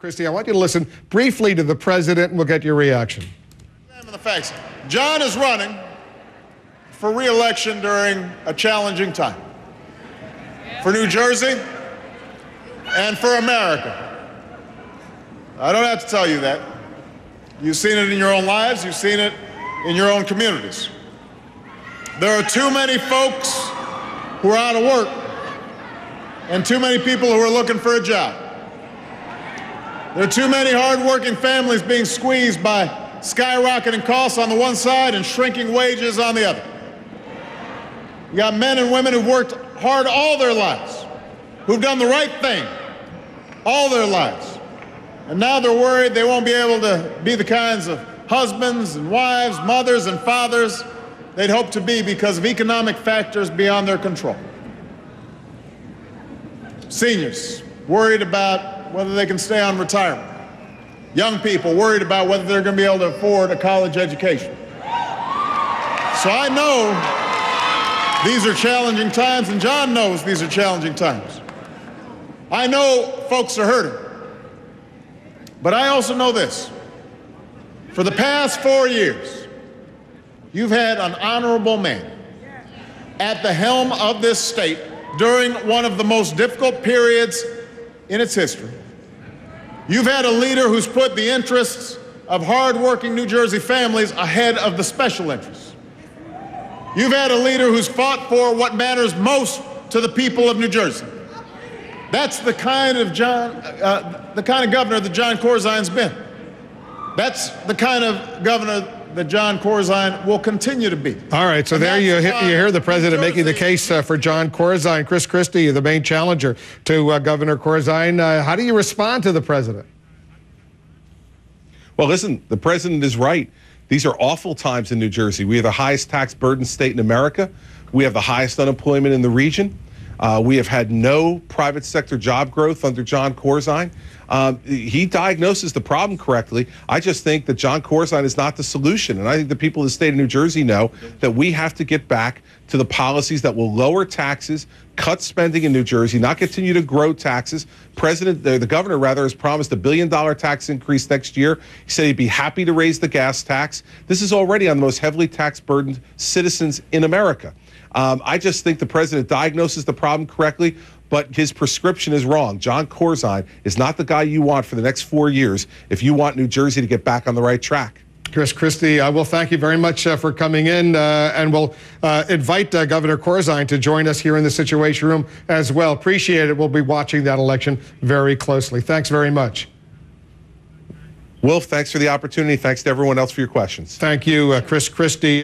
Christie, I want you to listen briefly to the president, and we'll get your reaction. Examine the facts. John is running for re-election during a challenging time for New Jersey and for America. I don't have to tell you that. You've seen it in your own lives. You've seen it in your own communities. There are too many folks who are out of work and too many people who are looking for a job. There are too many hard-working families being squeezed by skyrocketing costs on the one side and shrinking wages on the other. You got men and women who've worked hard all their lives, who've done the right thing all their lives. And now they're worried they won't be able to be the kinds of husbands and wives, mothers and fathers they'd hope to be because of economic factors beyond their control. Seniors worried about whether they can stay on retirement. Young people worried about whether they're going to be able to afford a college education. So I know these are challenging times, and John knows these are challenging times. I know folks are hurting. But I also know this. For the past 4 years, you've had an honorable man at the helm of this state during one of the most difficult periods in its history. You've had a leader who's put the interests of hard-working New Jersey families ahead of the special interests. You've had a leader who's fought for what matters most to the people of New Jersey. That's the kind of governor that John Corzine's been. That's the kind of governor that John Corzine will continue to be. All right, so there you hear the president making the case for John Corzine. Chris Christie, the main challenger to Governor Corzine. How do you respond to the president? Well, listen, the president is right. These are awful times in New Jersey. We have the highest tax burden state in America. We have the highest unemployment in the region. We have had no private sector job growth under John Corzine. He diagnoses the problem correctly. I just think that John Corzine is not the solution. And I think the people of the state of New Jersey know that we have to get back to the policies that will lower taxes, cut spending in New Jersey, not continue to grow taxes. The governor, rather, has promised $1 billion tax increase next year. He said he'd be happy to raise the gas tax. This is already on the most heavily tax-burdened citizens in America. I just think the president diagnoses the problem correctly, but his prescription is wrong. John Corzine is not the guy you want for the next 4 years if you want New Jersey to get back on the right track. Chris Christie, I will thank you very much for coming in, and we'll invite Governor Corzine to join us here in the Situation Room as well. Appreciate it. We'll be watching that election very closely. Thanks very much. Wolf, thanks for the opportunity. Thanks to everyone else for your questions. Thank you, Chris Christie.